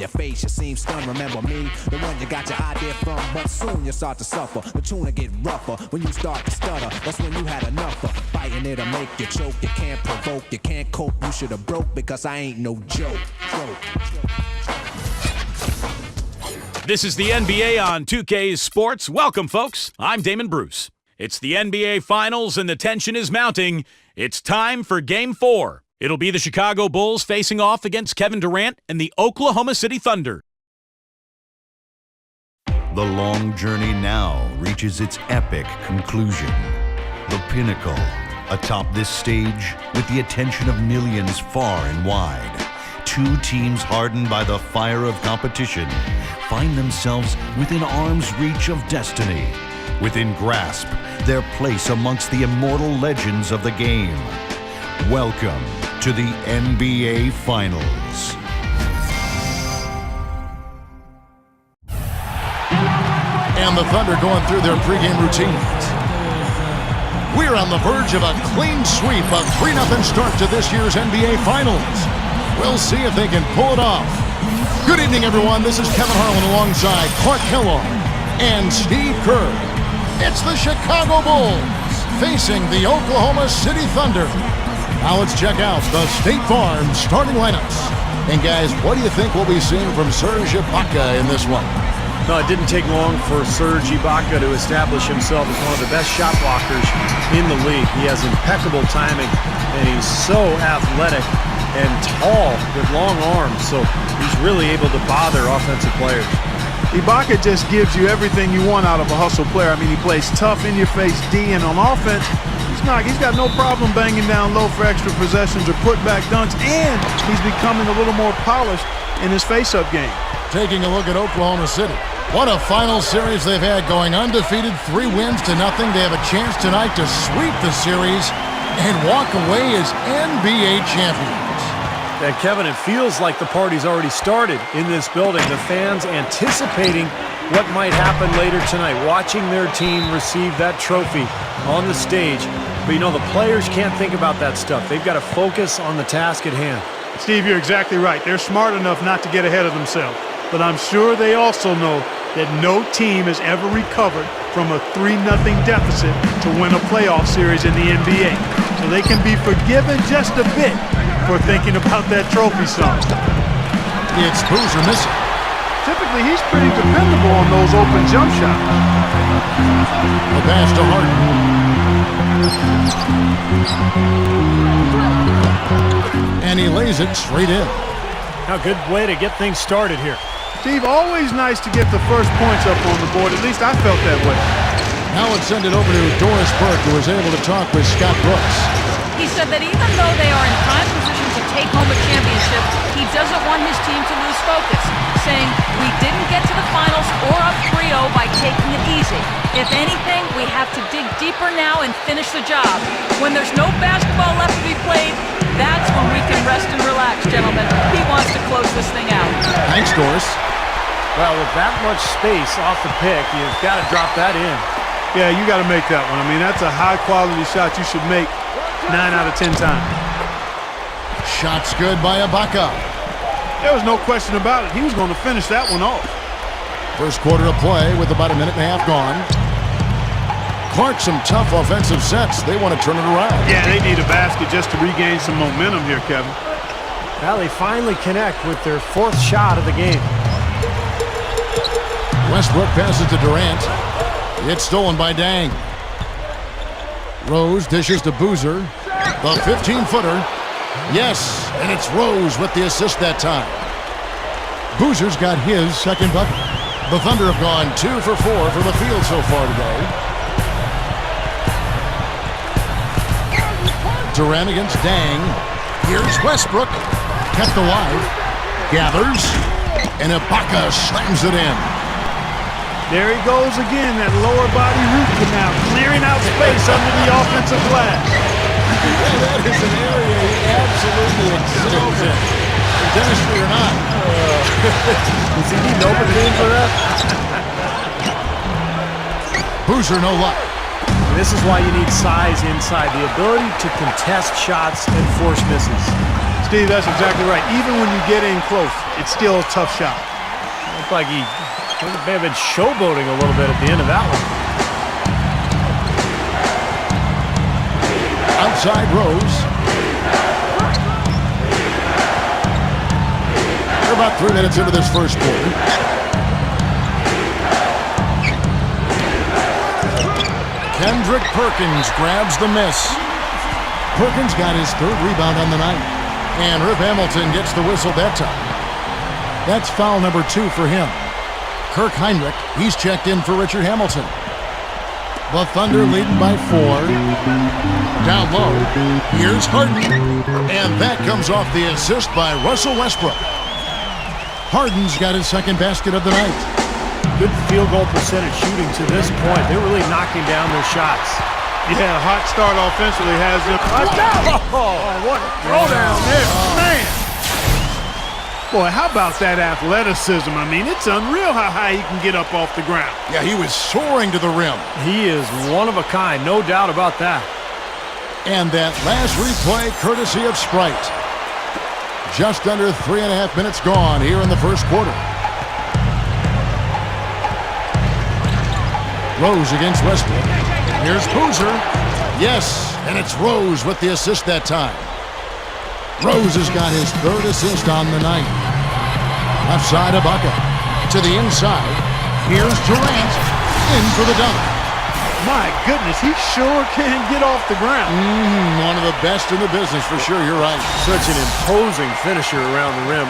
your face, you seem stunned. Remember me, the one you got your idea from, but soon you start to suffer. The tune will get rougher when you start to stutter. That's when you had enough of fighting it'll make you choke. You can't provoke, you can't cope. You should have broke because I ain't no joke. This is the NBA on 2K Sports. Welcome, folks. I'm Damon Bruce. It's the NBA Finals and the tension is mounting. It's time for Game 4. It'll be the Chicago Bulls facing off against Kevin Durant and the Oklahoma City Thunder. The long journey now reaches its epic conclusion. The pinnacle, atop this stage, with the attention of millions far and wide. Two teams hardened by the fire of competition find themselves within arm's reach of destiny, within grasp their place amongst the immortal legends of the game. Welcome to the NBA Finals. And the Thunder going through their pregame routines. We're on the verge of a clean sweep, a 3-0 start to this year's NBA Finals. We'll see if they can pull it off. Good evening, everyone. This is Kevin Harlan alongside Clark Kellogg and Steve Kerr. It's the Chicago Bulls facing the Oklahoma City Thunder. Now let's check out the State Farm starting lineups. And guys, what do you think we'll be seeing from Serge Ibaka in this one? No, it didn't take long for Serge Ibaka to establish himself as one of the best shot blockers in the league. He has impeccable timing, and he's so athletic and tall with long arms, so he's really able to bother offensive players. Ibaka just gives you everything you want out of a hustle player. I mean, he plays tough, in-your-face D, and on offense, he's got no problem banging down low for extra possessions or put-back dunks, and he's becoming a little more polished in his face-up game. Taking a look at Oklahoma City. What a final series they've had, going undefeated, 3 wins to nothing. They have a chance tonight to sweep the series and walk away as NBA champions. And Kevin, it feels like the party's already started in this building. The fans anticipating what might happen later tonight, watching their team receive that trophy on the stage. But you know, the players can't think about that stuff. They've got to focus on the task at hand. Steve, you're exactly right. They're smart enough not to get ahead of themselves. But I'm sure they also know that no team has ever recovered from a 3-0 deficit to win a playoff series in the NBA. So they can be forgiven just a bit for thinking about that trophy song. It's Boozer missing. Typically, he's pretty dependable on those open jump shots. The pass to Harden. And he lays it straight in. Now, good way to get things started here. Steve, always nice to get the first points up on the board. At least I felt that way. Now let's send it over to Doris Burke, who was able to talk with Scott Brooks. He said that even though they are in prime position to take home a championship, he doesn't want his team to lose focus, saying, "We didn't get to the finals or up 3-0 by taking it easy. If anything, we have to dig deeper now and finish the job. When there's no basketball left to be played, that's when we can rest and relax, gentlemen." He wants to close this thing out. Thanks, Doris. Well, with that much space off the pick, you've got to drop that in. Yeah, you got to make that one. I mean, that's a high-quality shot you should make 9 out of 10 times. Shot's good by Ibaka. There was no question about it. He was going to finish that one off. First quarter of play with about a minute and a half gone. Clark, some tough offensive sets. They want to turn it around. Yeah, they need a basket just to regain some momentum here, Kevin. Well, they finally connect with their 4th shot of the game. Westbrook passes to Durant. It's stolen by Dang. Rose dishes to Boozer. The 15-footer. Yes, and it's Rose with the assist that time. Boozer's got his second bucket. The Thunder have gone 2 for 4 from the field so far today. Durant against Dang. Here's Westbrook. Kept alive. Gathers. And Ibaka slams it in. There he goes again, that lower body root canal, clearing out space under the offensive glass. That is an area he absolutely excels in. Dentistry or not. Does he need Novocaine for that? Boozer, no luck. And this is why you need size inside, the ability to contest shots and force misses. Steve, that's exactly right. Even when you get in close, it's still a tough shot. Looked like he may have been showboating a little bit at the end of that one. Outside Rose. We're about 3 minutes into this first quarter. Kendrick Perkins grabs the miss. Perkins got his 3rd rebound on the night. And Rip Hamilton gets the whistle that time. That's foul number 2 for him. Kirk Heinrich, he's checked in for Richard Hamilton. The Thunder leading by 4. Down low, here's Harden. And that comes off the assist by Russell Westbrook. Harden's got his 2nd basket of the night. Good field goal percentage shooting to this point. They're really knocking down their shots. Yeah, a hot start offensively has them. Oh, what a throwdown there, man. Boy, how about that athleticism? I mean, it's unreal how high he can get up off the ground. Yeah, he was soaring to the rim. He is one of a kind, no doubt about that. And that last replay courtesy of Sprite. Just under 3.5 minutes gone here in the first quarter. Rose against Westbrook. Here's Boozer. Yes, and it's Rose with the assist that time. Rose has got his 3rd assist on the night. Left side of Ibaka. To the inside. Here's Durant. In for the dunk. My goodness, he sure can get off the ground. One of the best in the business for sure, you're right. Such an imposing finisher around the rim.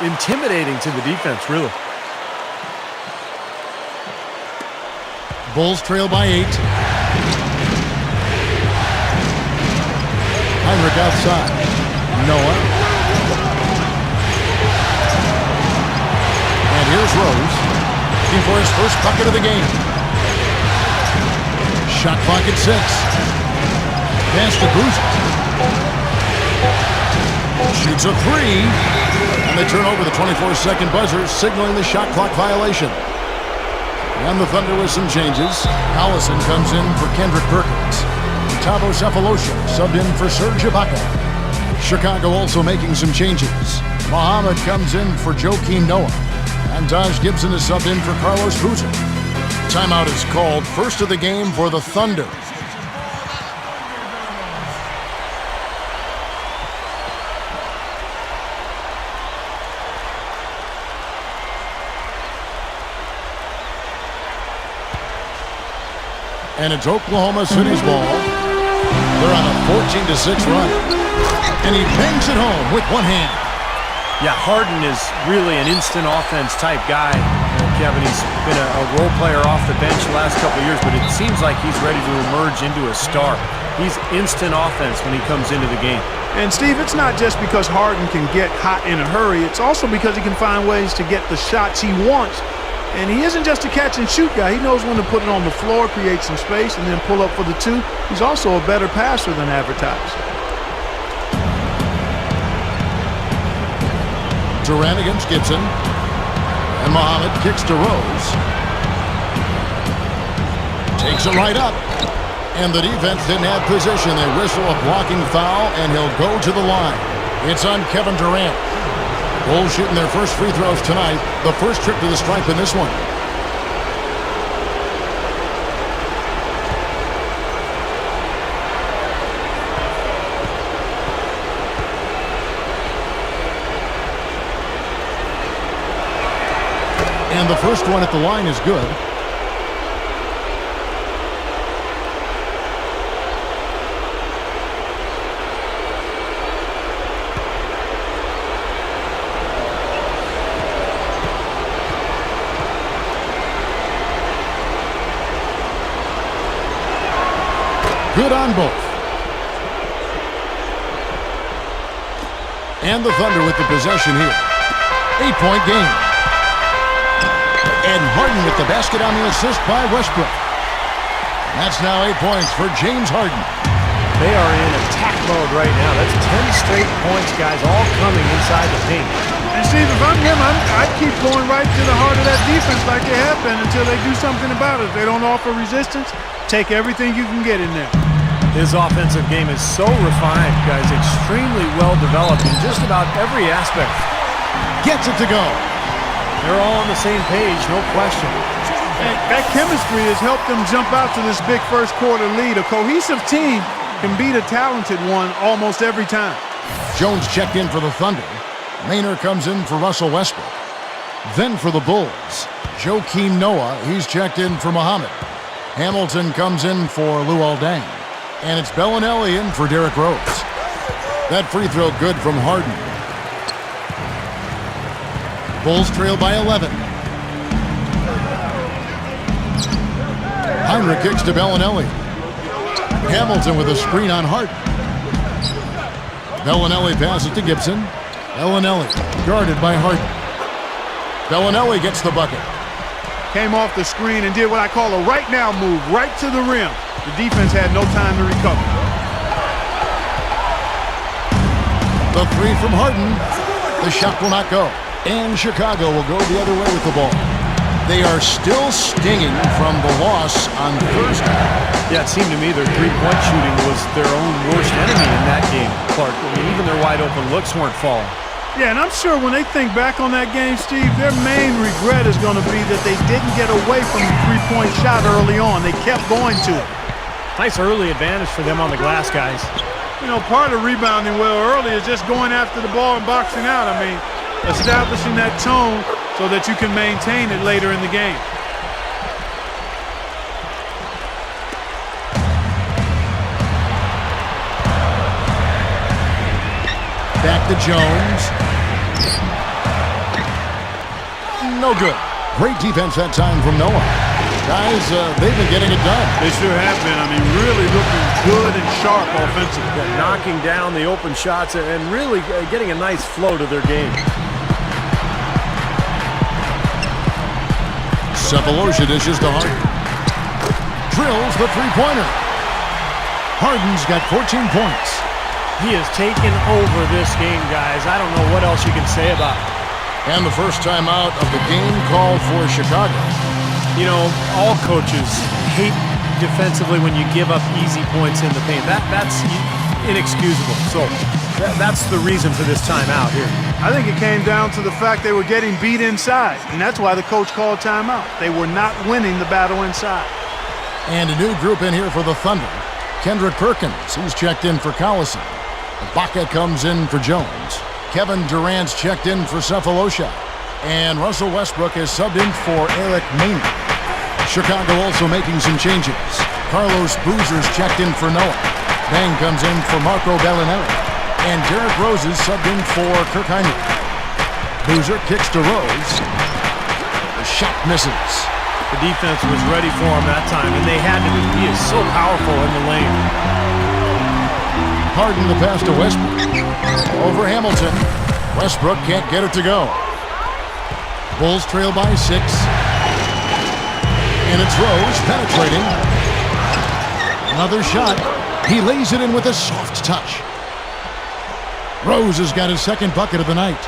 Intimidating to the defense, really. Bulls trail by 8. Heinrich outside. Noah. And here's Rose. Looking for his first bucket of the game. Shot clock at 6. Pass to Boozer. Shoots a 3. And they turn over the 24-second buzzer, signaling the shot clock violation. And the Thunder with some changes. Allison comes in for Kendrick Perkins. Tavo Cephalosha subbed in for Serge Ibaka. Chicago also making some changes. Muhammad comes in for Joakim Noah. And Taj Gibson is subbed in for Carlos Boozer. Timeout is called. First of the game for the Thunder. And it's Oklahoma City's ball. They're on a 14-6 run. And he bangs it home with one hand. Yeah, Harden is really an instant offense type guy. Kevin, he's been a role player off the bench the last couple of years, but it seems like he's ready to emerge into a star. He's instant offense when he comes into the game. And Steve, it's not just because Harden can get hot in a hurry. It's also because he can find ways to get the shots he wants. And he isn't just a catch-and-shoot guy. He knows when to put it on the floor, create some space, and then pull up for the 2. He's also a better passer than advertised. Durant against Gibson. And Muhammad kicks to Rose. Takes it right up. And the defense didn't have position. They whistle a blocking foul, and he'll go to the line. It's on Kevin Durant. Bulls shooting their first free throws tonight. The first trip to the stripe in this one. And the first one at the line is good. Good on both. And the Thunder with the possession here. 8-point game. And Harden with the basket on the assist by Westbrook. That's now 8 points for James Harden. They are in attack mode right now. That's 10 straight points, guys, all coming inside the paint. And Steve, if I'm him, I'd keep going right to the heart of that defense like they have been until they do something about it. If they don't offer resistance, take everything you can get in there. His offensive game is so refined, guys, extremely well developed in just about every aspect. Gets it to go. They're all on the same page, no question. And that chemistry has helped them jump out to this big first quarter lead. A cohesive team can beat a talented one almost every time. Jones checked in for the Thunder. Maynard comes in for Russell Westbrook. Then for the Bulls, Joakim Noah, he's checked in for Muhammad. Hamilton comes in for Luol Deng. And it's Bellinelli in for Derrick Rose. That free throw good from Harden. Bulls trail by 11. Heinrich kicks to Bellinelli. Hamilton with a screen on Harden. Bellinelli passes to Gibson. Bellinelli guarded by Harden. Bellinelli gets the bucket. Came off the screen and did what I call a right now move, right to the rim. The defense had no time to recover. The three from Harden. The shot will not go. And Chicago will go the other way with the ball. They are still stinging from the loss on Thursday. Yeah, it seemed to me their three-point shooting was their own worst enemy in that game, Clark. I mean, even their wide-open looks weren't falling. Yeah, and I'm sure when they think back on that game, Steve, their main regret is going to be that they didn't get away from the three-point shot early on. They kept going to it. Nice early advantage for them on the glass, guys. You know, part of rebounding well early is just going after the ball and boxing out. I mean, establishing that tone so that you can maintain it later in the game. Back to Jones. No good. Great defense that time from Noah. Guys, they've been getting it done. They sure have been. I mean, really looking good and sharp offensively. Yeah, knocking down the open shots and really getting a nice flow to their game. Sefolosha dishes to Harden. Drills the three-pointer. Harden's got 14 points. He has taken over this game, guys. I don't know what else you can say about it. And the first time out of the game called for Chicago. You know, all coaches hate defensively when you give up easy points in the paint. That's inexcusable. So that's the reason for this timeout here. I think it came down to the fact they were getting beat inside, and that's why the coach called timeout. They were not winning the battle inside. And a new group in here for the Thunder. Kendrick Perkins, he's checked in for Collison. Ibaka comes in for Jones. Kevin Durant's checked in for Sefolosha. And Russell Westbrook is subbed in for Eric Maynard. Chicago also making some changes. Carlos Boozer's checked in for Noah. Bang comes in for Marco Bellinelli. And Derrick Rose is subbed in for Kirk Heinrich. Boozer kicks to Rose. The shot misses. The defense was ready for him that time, and they had to be. He is so powerful in the lane. Harden the pass to Westbrook. Over Hamilton. Westbrook can't get it to go. Bulls trail by 6. And it's Rose penetrating. Another shot. He lays it in with a soft touch. Rose has got his second bucket of the night.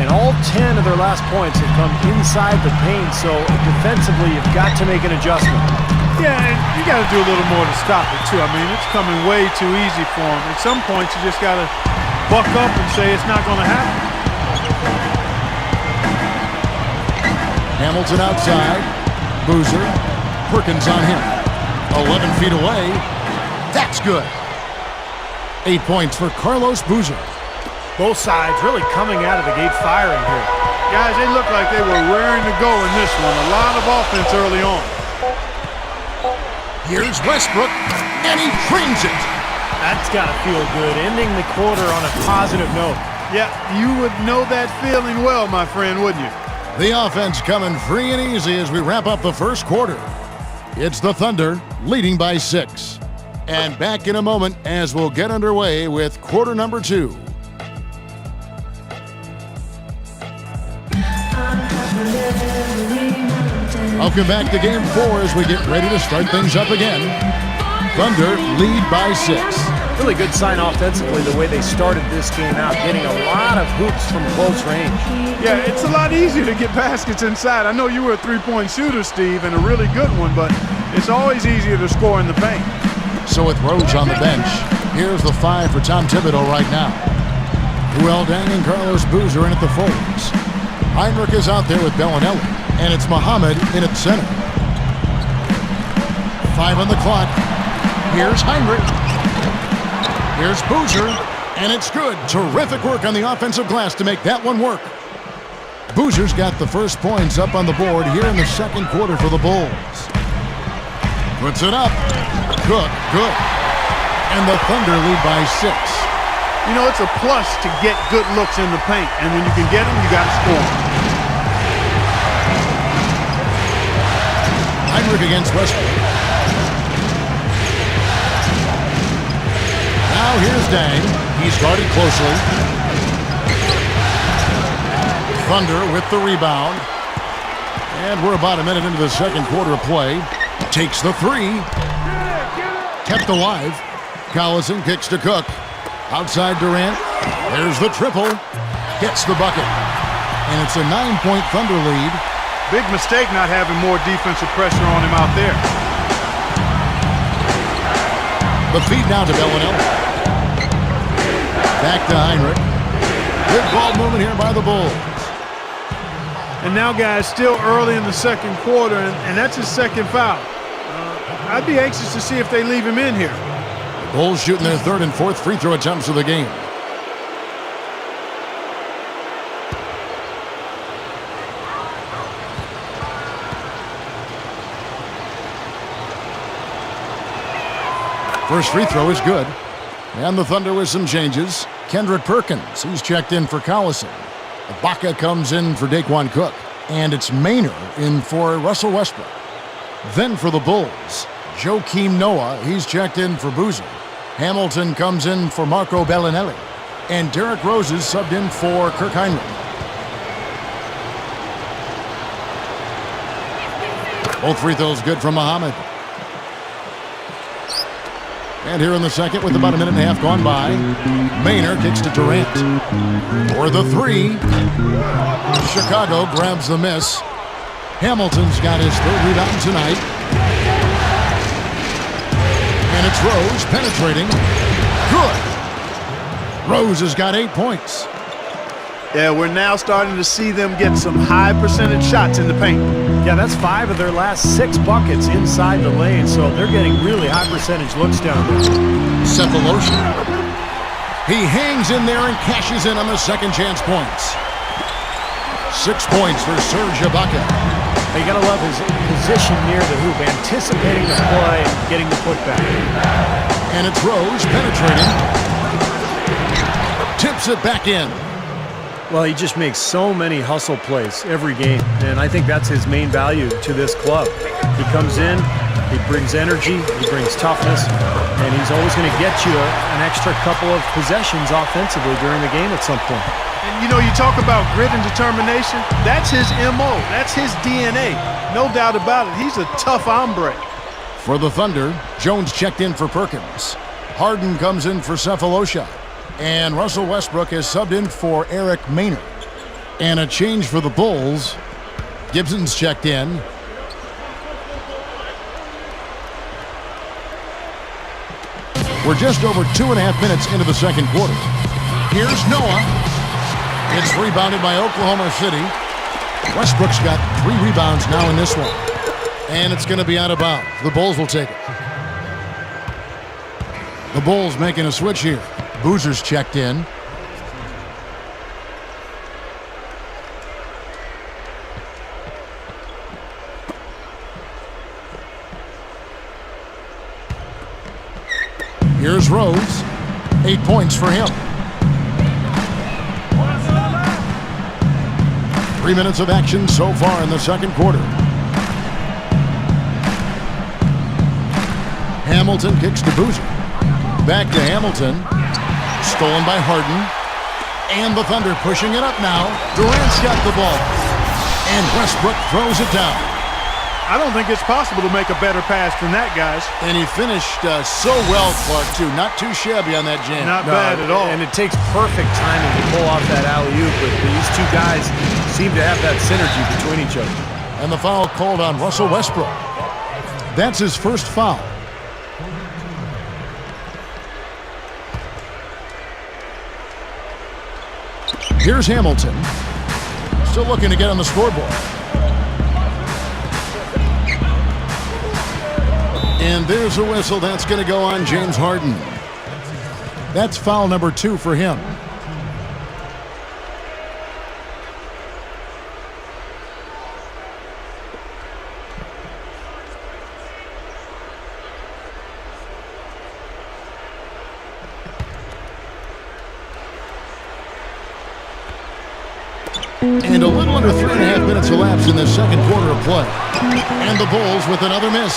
And all 10 of their last points have come inside the paint, so defensively you've got to make an adjustment. Yeah, and you got to do a little more to stop it, too. I mean, it's coming way too easy for them. At some points, you just got to buck up and say it's not going to happen. Hamilton outside. Boozer. Perkins on him. 11 feet away. That's good. 8 points for Carlos Boozer. Both sides really coming out of the gate firing here. Guys, they look like they were raring to go in this one. A lot of offense early on. Here's Westbrook, and he drains it. That's got to feel good, ending the quarter on a positive note. Yeah, you would know that feeling well, my friend, wouldn't you? The offense coming free and easy as we wrap up the first quarter. It's the Thunder leading by 6. And back in a moment as we'll get underway with quarter number 2. Welcome back to Game 4 as we get ready to start things up again. Thunder lead by 6. Really good sign offensively the way they started this game out, getting a lot of hoops from close range. Yeah, it's a lot easier to get baskets inside. I know you were a three-point shooter, Steve, and a really good one, but it's always easier to score in the paint. So with Rose on the bench, here's the 5 for Tom Thibodeau right now. Ruel Deng and Carlos Boozer in at the forwards. Heinrich is out there with Bellinelli, and it's Muhammad in at center. 5 on the clock. Here's Heinrich. Here's Boozer, and it's good. Terrific work on the offensive glass to make that one work. Boozer's got the first points up on the board here in the second quarter for the Bulls. Puts it up. Cook, good. And the Thunder lead by 6. You know, it's a plus to get good looks in the paint, and when you can get them, you got to score. Heinrich against Westbrook. Now here's Deng. He's guarded closely. Thunder with the rebound. And we're about a minute into the second quarter of play. Takes the 3. Kept alive. Collison kicks to Cook. Outside Durant. There's the triple. Gets the bucket. And it's a 9-point Thunder lead. Big mistake not having more defensive pressure on him out there. The feed now to Bellinelli. Back to Heinrich. Good ball movement here by the Bulls. And now, guys, still early in the second quarter, and that's his second foul. I'd be anxious to see if they leave him in here. Bulls shooting their third and fourth free throw attempts of the game. First free throw is good. And the Thunder with some changes. Kendrick Perkins, he's checked in for Collison. Ibaka comes in for Daquan Cook. And it's Maynard in for Russell Westbrook. Then for the Bulls, Joakim Noah, he's checked in for Boozer. Hamilton comes in for Marco Bellinelli. And Derrick Rose is subbed in for Kirk Heinrich. Both free throws good from Muhammad. And here in the second, with about a minute and a half gone by, Maynard kicks to Durant. For the 3. Chicago grabs the miss. Hamilton's got his third rebound tonight. And it's Rose penetrating. Good. Rose has got 8 points. Yeah, we're now starting to see them get some high percentage shots in the paint. Yeah, that's 5 of their last 6 buckets inside the lane, so they're getting really high percentage looks down there. Cephalosha. He hangs in there and cashes in on the second chance points. 6 points for Serge Ibaka. You gotta love his position near the hoop, anticipating the play and getting the putback. And it's Rose penetrating. Tips it back in. Well, he just makes so many hustle plays every game, and I think that's his main value to this club. He comes in, he brings energy, he brings toughness, and he's always going to get you an extra couple of possessions offensively during the game at some point. And, you know, you talk about grit and determination. That's his M.O. That's his DNA. No doubt about it. He's a tough hombre. For the Thunder, Jones checked in for Perkins. Harden comes in for Cephalosha. And Russell Westbrook is subbed in for Eric Maynard. And a change for the Bulls. Gibson's checked in. We're just over 2.5 minutes into the second quarter. Here's Noah. It's rebounded by Oklahoma City. Westbrook's got 3 rebounds now in this one. And it's going to be out of bounds. The Bulls will take it. The Bulls making a switch here. Boozer's checked in. Here's Rose. 8 points for him. 3 minutes of action so far in the second quarter. Hamilton kicks to Boozer. Back to Hamilton. Stolen by Harden. And the Thunder pushing it up now. Durant's got the ball. And Westbrook throws it down. I don't think it's possible to make a better pass than that, guys. And he finished so well, Clark, too. Not too shabby on that jam. Not bad at all. And it takes perfect timing to pull off that alley-oop, but these two guys seem to have that synergy between each other. And the foul called on Russell Westbrook. That's his first foul. Here's Hamilton. Still looking to get on the scoreboard. And there's a whistle. That's going to go on James Harden. That's foul number 2 for him. And a little under 3.5 minutes elapsed in the second quarter of play. And the Bulls with another miss.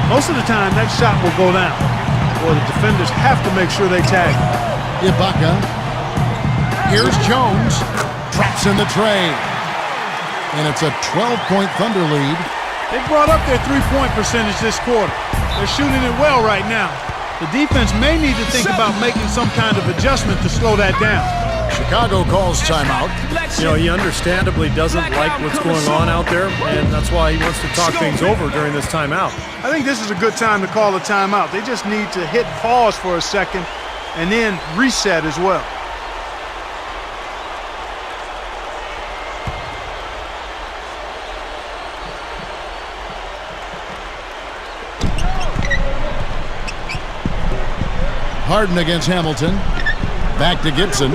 Most of the time, that shot will go down, or the defenders have to make sure they tag. Ibaka. Here's Jones. Traps in the tray. And it's a 12-point Thunder lead. They brought up their three-point percentage this quarter. They're shooting it well right now. The defense may need to think about making some kind of adjustment to slow that down. Chicago calls timeout. You know, he understandably doesn't like what's going on out there, and that's why he wants to talk things over during this timeout. I think this is a good time to call a timeout. They just need to hit pause for a second and then reset as well. Harden against Hamilton. Back to Gibson.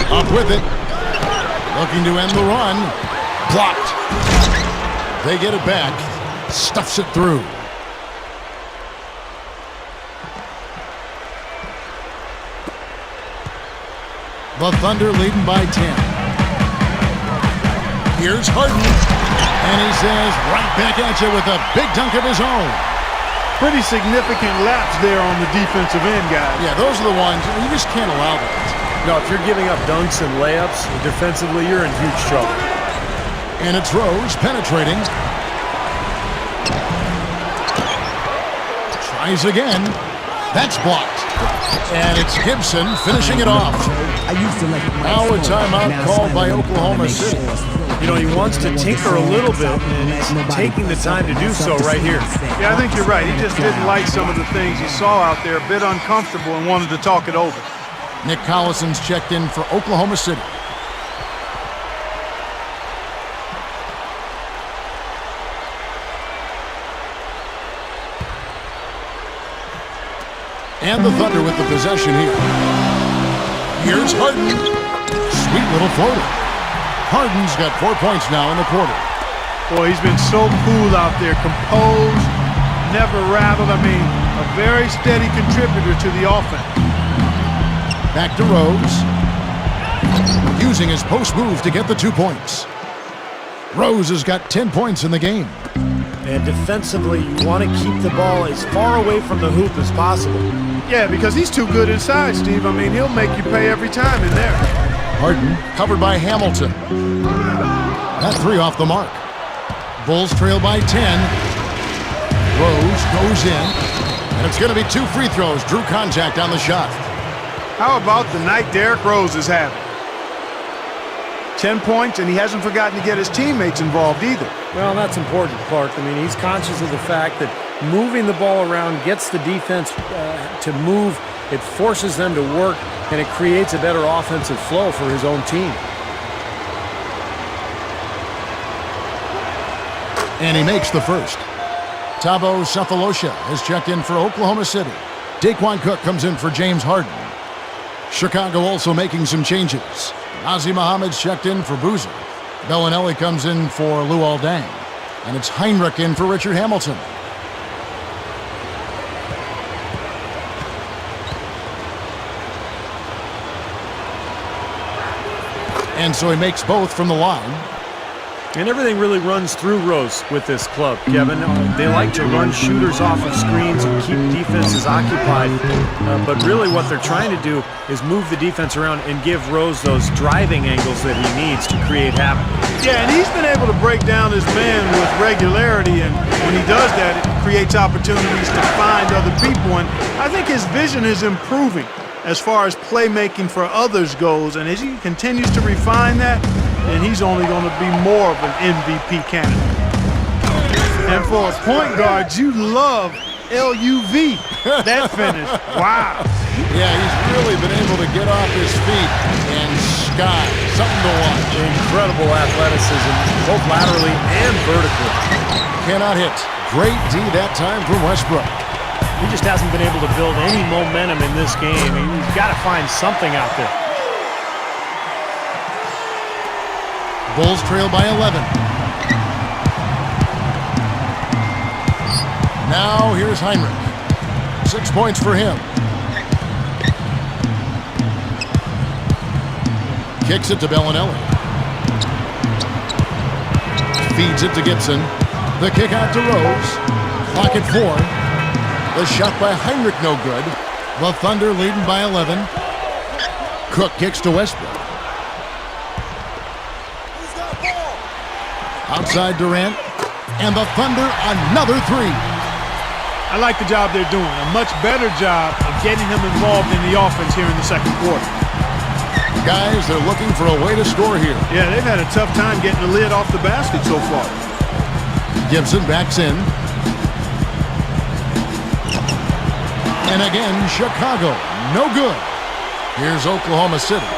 Up with it. Looking to end the run. Blocked. They get it back. Stuffs it through. The Thunder leading by 10. Here's Harden. And he says right back at you with a big dunk of his own. Pretty significant laps there on the defensive end, guys. Yeah, those are the ones. You just can't allow that. No, if you're giving up dunks and layups, defensively, you're in huge trouble. And it's Rose penetrating. Tries again. That's blocked. And it's Gibson finishing it off. Now a timeout called by Oklahoma City. You know, he wants to tinker a little bit, and he's taking the time to do so right here. Yeah, I think you're right. He just didn't like some of the things he saw out there, a bit uncomfortable, and wanted to talk it over. Nick Collison's checked in for Oklahoma City. And the Thunder with the possession here. Here's Harden. Sweet little floater. Harden's got 4 points now in the quarter. Boy, he's been so cool out there, composed, never rattled. I mean, a very steady contributor to the offense. Back to Rose. Using his post move to get the 2 points. Rose has got 10 points in the game. And defensively, you want to keep the ball as far away from the hoop as possible. Yeah, because he's too good inside, Steve. I mean, he'll make you pay every time in there. Harden covered by Hamilton. That 3 off the mark. Bulls trail by 10. Rose goes in. And it's going to be 2 free throws. Drew contact on the shot. How about the night Derrick Rose is having? 10 points, and he hasn't forgotten to get his teammates involved either. Well, that's important, Clark. I mean, he's conscious of the fact that moving the ball around gets the defense to move. It forces them to work, and it creates a better offensive flow for his own team. And he makes the first. Thabo Sefolosha has checked in for Oklahoma City. Daquan Cook comes in for James Harden. Chicago also making some changes. Nazi Muhammad's checked in for Boozer. Bellinelli comes in for Luol Deng. And it's Heinrich in for Richard Hamilton. And so he makes both from the line. And everything really runs through Rose with this club, Kevin. They like to run shooters off of screens and keep defenses occupied. But really what they're trying to do is move the defense around and give Rose those driving angles that he needs to create havoc. Yeah, and he's been able to break down his man with regularity, and when he does that, it creates opportunities to find other people. And I think his vision is improving as far as playmaking for others goes. And as he continues to refine that, then he's only going to be more of an MVP candidate. And for a point guard, you love LUV, that finish. Wow. Yeah, he's really been able to get off his feet and sky. Something to watch. Incredible athleticism, both laterally and vertically. Cannot hit. Great D that time from Westbrook. He just hasn't been able to build any momentum in this game. He's got to find something out there. Bulls trail by 11. Now here's Heinrich. 6 points for him. Kicks it to Bellinelli. Feeds it to Gibson. The kick out to Rose. Clock at 4. The shot by Heinrich no good. The Thunder leading by 11. Cook kicks to Westbrook. Outside Durant. And the Thunder another 3. I like the job they're doing. A much better job of getting him involved in the offense here in the second quarter. Guys, they're looking for a way to score here. Yeah, they've had a tough time getting the lid off the basket so far. Gibson backs in. And again, Chicago. No good. Here's Oklahoma City.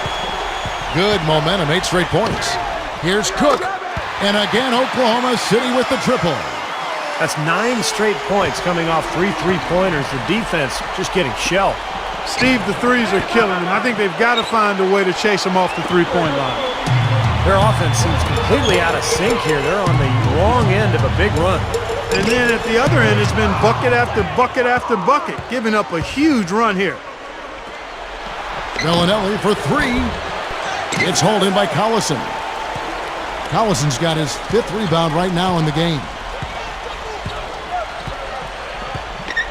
Good momentum, 8 straight points. Here's Cook. And again, Oklahoma City with the triple. That's 9 straight points coming off 3 3-pointers. The defense just getting shelled. Steve, the threes are killing them. I think they've got to find a way to chase them off the three-point line. Their offense seems completely out of sync here. They're on the wrong end of a big run. And then at the other end, it's been bucket after bucket after bucket, giving up a huge run here. Bellinelli for 3. It's hauled in by Collison. Collison's got his 5th rebound right now in the game.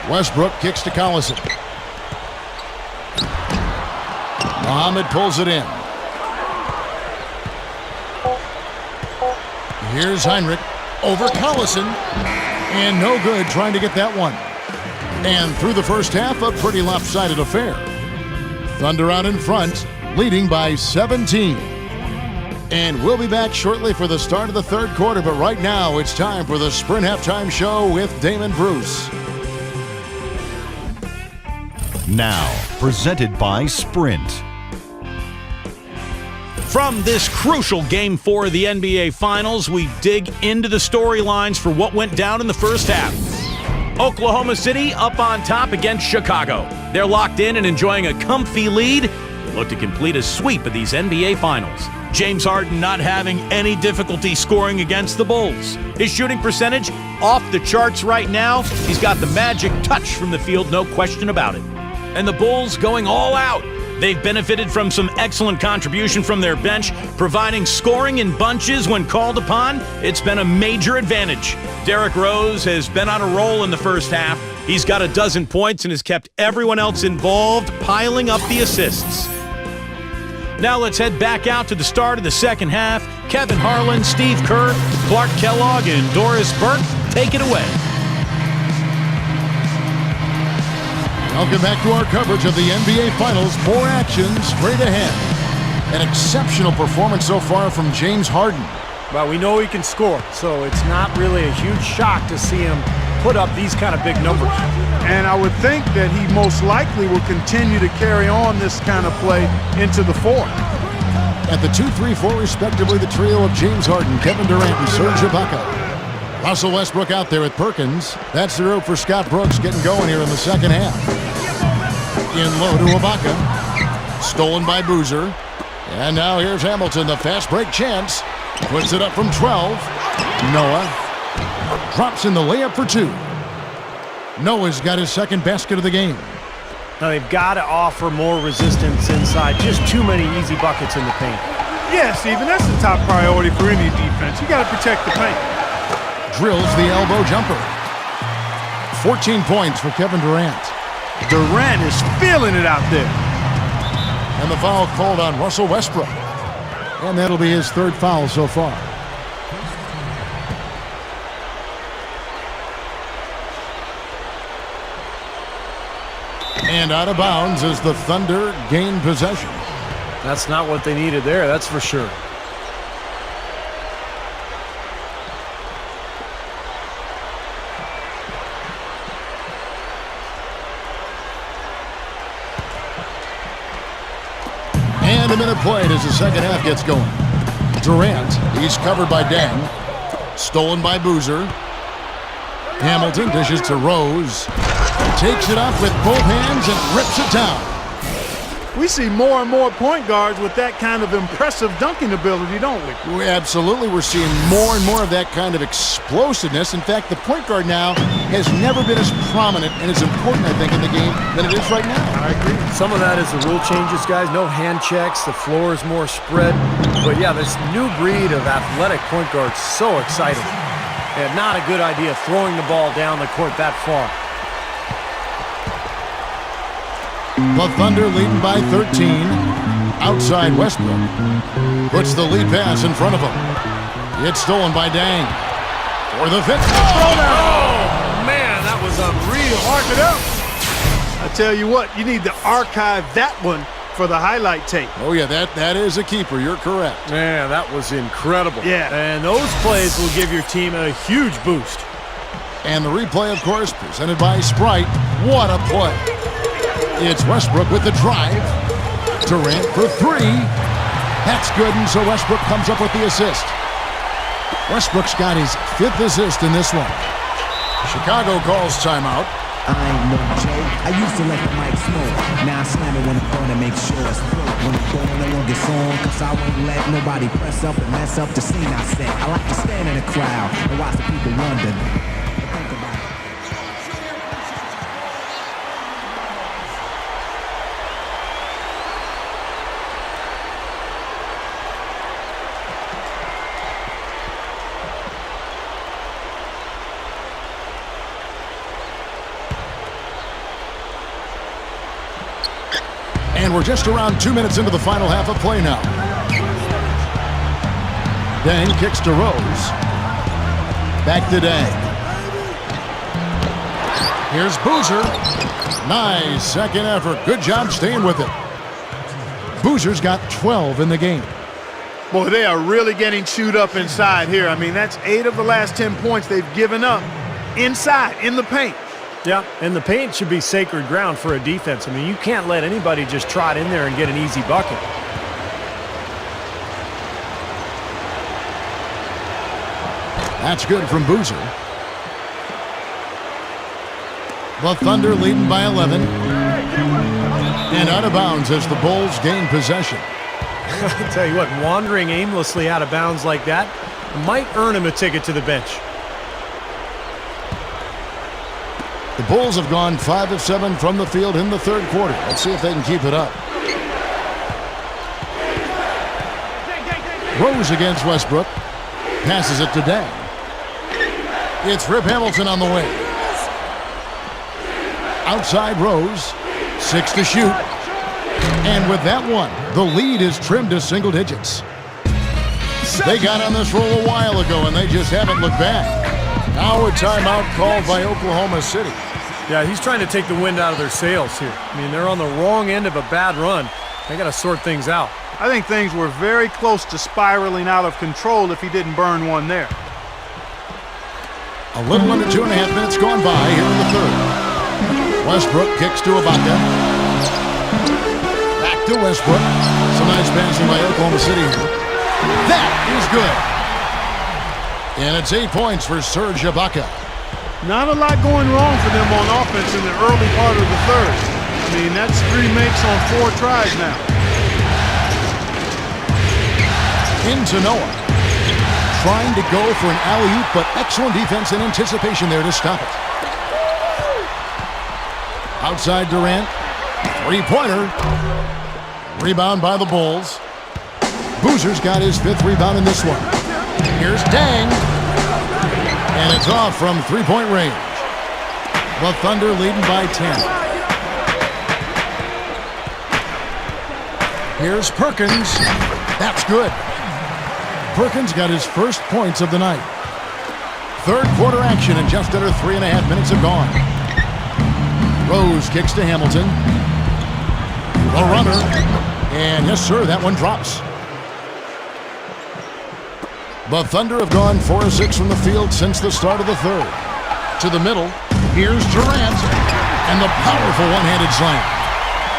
Westbrook kicks to Collison. Muhammad pulls it in. Here's Heinrich over Collison. And no good trying to get that one. And through the first half, a pretty lopsided affair. Thunder out in front, leading by 17. And we'll be back shortly for the start of the third quarter. But right now, it's time for the Sprint Halftime Show with Damon Bruce. Now, presented by Sprint. From this crucial Game 4 of the NBA Finals, we dig into the storylines for what went down in the first half. Oklahoma City up on top against Chicago. They're locked in and enjoying a comfy lead. They look to complete a sweep of these NBA Finals. James Harden not having any difficulty scoring against the Bulls. His shooting percentage off the charts right now. He's got the magic touch from the field, no question about it. And the Bulls going all out. They've benefited from some excellent contribution from their bench, providing scoring in bunches when called upon. It's been a major advantage. Derrick Rose has been on a roll in the first half. He's got 12 points and has kept everyone else involved, piling up the assists. Now let's head back out to the start of the second half. Kevin Harlan, Steve Kerr, Clark Kellogg, and Doris Burke take it away. Welcome back to our coverage of the NBA Finals. More action straight ahead. An exceptional performance so far from James Harden. Well, we know he can score, so it's not really a huge shock to see him put up these kind of big numbers. And I would think that he most likely will continue to carry on this kind of play into the fourth. At the 2, 3, 4 respectively, the trio of James Harden, Kevin Durant, and Serge Ibaka. Russell Westbrook out there with Perkins. That's the rope for Scott Brooks getting going here in the second half. In low to Ibaka. Stolen by Boozer. And now here's Hamilton, the fast break chance. Puts it up from 12. Noah drops in the layup for 2. Noah's got his second basket of the game. Now they've got to offer more resistance inside. Just too many easy buckets in the paint. Yeah, Steven, that's the top priority for any defense. You got to protect the paint. Drills the elbow jumper. 14 points for Kevin Durant. Durant is feeling it out there. And the foul called on Russell Westbrook. And that'll be his 3rd foul so far. And out of bounds as the Thunder gain possession. That's not what they needed there, that's for sure. And a minute played as the second half gets going. Durant, he's covered by Deng. Stolen by Boozer. Hamilton dishes to Rose. Takes it up with both hands and rips it down. We see more and more point guards with that kind of impressive dunking ability, don't we? Absolutely. We're seeing more and more of that kind of explosiveness. In fact, the point guard now has never been as prominent and as important, I think, in the game than it is right now. I agree. Some of that is the rule changes, guys. No hand checks. The floor is more spread. But, yeah, this new breed of athletic point guards, so exciting. And not a good idea throwing the ball down the court that far. The Thunder leading by 13. Outside Westbrook. Puts the lead pass in front of him. It's stolen by Deng. For the fifth. Oh, man, that was unreal. Mark it up. I tell you what, you need to archive that one for the highlight tape. Oh, yeah, that is a keeper. You're correct. Man, that was incredible. Yeah. And those plays will give your team a huge boost. And the replay, of course, presented by Sprite. What a play. It's Westbrook with the drive. Durant for three. That's good, and so Westbrook comes up with the assist. Westbrook's got his 5th assist in this one. Chicago calls timeout. I ain't no joke. I used to let the mic smoke. Now I slam it when it's on to make sure it's broke. When it's going, it won't get on, cause I won't let nobody press up and mess up the scene I set. I like to stand in the crowd and watch the people wonder. Think about it. And we're just around 2 minutes into the final half of play now. Deng kicks to Rose. Back to Deng. Here's Boozer. Nice second effort. Good job staying with it. Boozer's got 12 in the game. Boy, they are really getting chewed up inside here. I mean, that's 8 of the last 10 points they've given up inside, in the paint. Yeah, and the paint should be sacred ground for a defense. I mean, you can't let anybody just trot in there and get an easy bucket. That's good from Boozer. The Thunder leading by 11. And out of bounds as the Bulls gain possession. I'll tell you what, wandering aimlessly out of bounds like that might earn him a ticket to the bench. The Bulls have gone 5 of 7 from the field in the third quarter. Let's see if they can keep it up. Rose against Westbrook. Passes it to Deng. It's Rip Hamilton on the way. Outside Rose. 6 to shoot. And with that one, the lead is trimmed to single digits. They got on this roll a while ago, and they just haven't looked back. Now a timeout called by Oklahoma City. Yeah, he's trying to take the wind out of their sails here. I mean, they're on the wrong end of a bad run. They got to sort things out. I think things were very close to spiraling out of control if he didn't burn one there. A little under 2.5 minutes gone by here in the third. Westbrook kicks to Ibaka. Back to Westbrook. Some nice passing by Oklahoma City here. That is good. And it's 8 points for Serge Ibaka. Not a lot going wrong for them on offense in the early part of the third. I mean, that's 3 makes on 4 tries now. Into Noah. Trying to go for an alley-oop, but excellent defense and anticipation there to stop it. Outside Durant. 3-pointer. Rebound by the Bulls. Boozer's got his 5th rebound in this one. Here's Deng. And it's off from 3-point range. The Thunder leading by 10. Here's Perkins. That's good. Perkins got his first points of the night. Third quarter action and just under 3.5 minutes have gone. Rose kicks to Hamilton. The runner. And yes, sir, that one drops. The Thunder have gone 4 of 6 from the field since the start of the third. To the middle, here's Durant, and the powerful one-handed slam.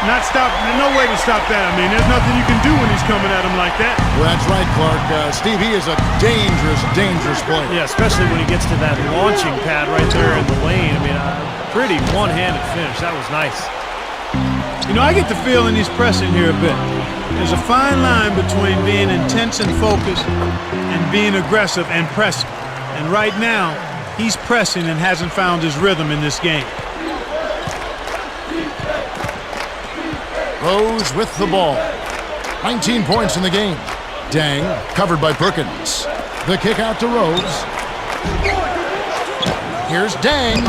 There's no way to stop that. I mean, there's nothing you can do when he's coming at him like that. Well, that's right, Clark. Steve, he is a dangerous, dangerous player. Yeah, especially when he gets to that launching pad right there in the lane. I mean, pretty one-handed finish. That was nice. You know, I get the feeling he's pressing here a bit. There's a fine line between being intense and focused and being aggressive and pressing. And right now, he's pressing and hasn't found his rhythm in this game. Rose with the ball. 19 points in the game. Dang, covered by Perkins. The kick out to Rose. Here's Dang.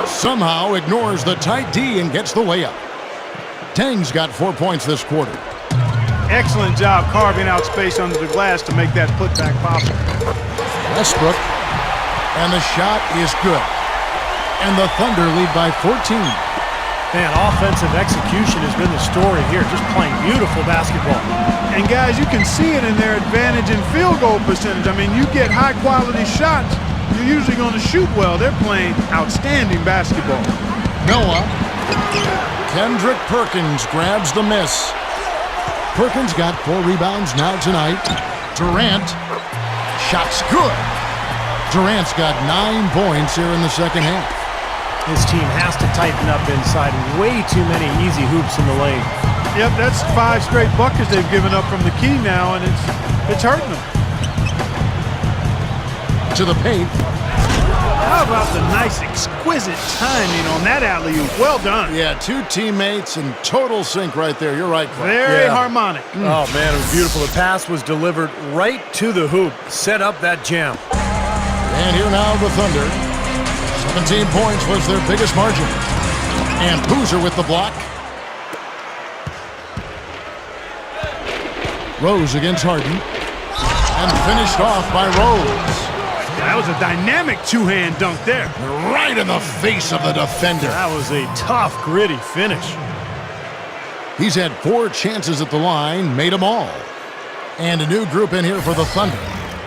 Somehow ignores the tight D and gets the layup. Dang's got 4 points this quarter. Excellent job carving out space under the glass to make that putback possible. Westbrook. And the shot is good. And the Thunder lead by 14. Man, offensive execution has been the story here. Just playing beautiful basketball. And guys, you can see it in their advantage in field goal percentage. I mean, you get high-quality shots, you're usually going to shoot well. They're playing outstanding basketball. Noah. Kendrick Perkins grabs the miss. Perkins got 4 rebounds now tonight. Durant. Shot's good. Durant's got 9 points here in the second half. His team has to tighten up inside. Way too many easy hoops in the lane. Yep, that's 5 straight buckets they've given up from the key now, and it's hurting them. To the paint. How about the nice, exquisite timing on that alley-oop? Well done. Yeah, 2 teammates in total sync right there. You're right, Clark. Very harmonic. Oh, man, it was beautiful. The pass was delivered right to the hoop. Set up that jam. And here now the Thunder. 17 points was their biggest margin. And Boozer with the block. Rose against Harden. And finished off by Rose. That was a dynamic two-hand dunk there. Right in the face of the defender. That was a tough, gritty finish. He's had 4 chances at the line, made them all. And a new group in here for the Thunder.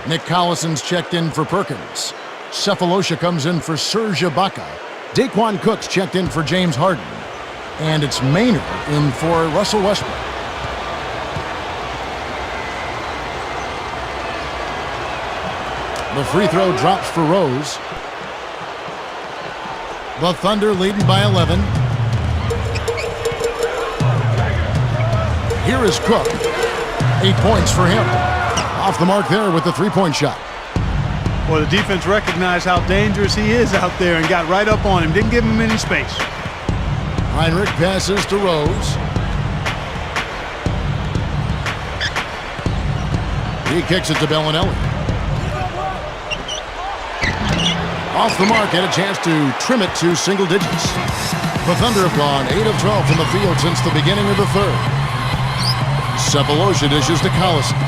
Nick Collison's checked in for Perkins. Cephalosha comes in for Serge Ibaka. Daquan Cook's checked in for James Harden. And it's Maynard in for Russell Westbrook. The free throw drops for Rose. The Thunder leading by 11. Here is Cook. 8 points for him. Off the mark there with the three-point shot. Well, the defense recognized how dangerous he is out there and got right up on him. Didn't give him any space. Heinrich passes to Rose. He kicks it to Bellinelli. Off the mark, had a chance to trim it to single digits. The Thunder have gone 8 of 12 from the field since the beginning of the third. Cephalosha dishes to Collison.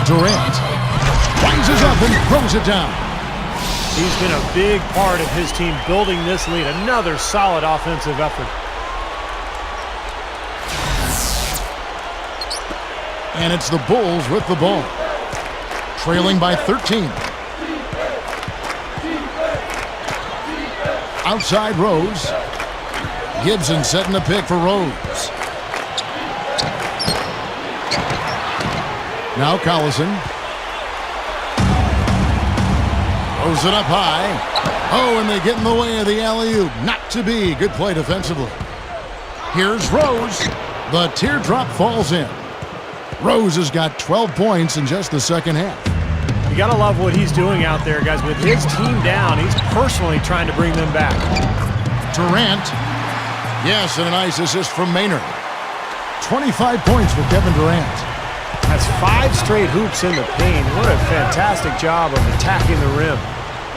Durant rises up and throws it down. He's been a big part of his team building this lead. Another solid offensive effort. And it's the Bulls with the ball. Trailing by 13. Outside Rose. Gibson setting the pick for Rose. Now Collison. Throws it up high. Oh, and they get in the way of the alley-oop. Not to be. Good play defensively. Here's Rose. The teardrop falls in. Rose has got 12 points in just the second half. You got to love what he's doing out there, guys. With his team down, he's personally trying to bring them back. Durant. Yes, and a nice assist from Maynard. 25 points for Kevin Durant. That's 5 straight hoops in the paint. What a fantastic job of attacking the rim.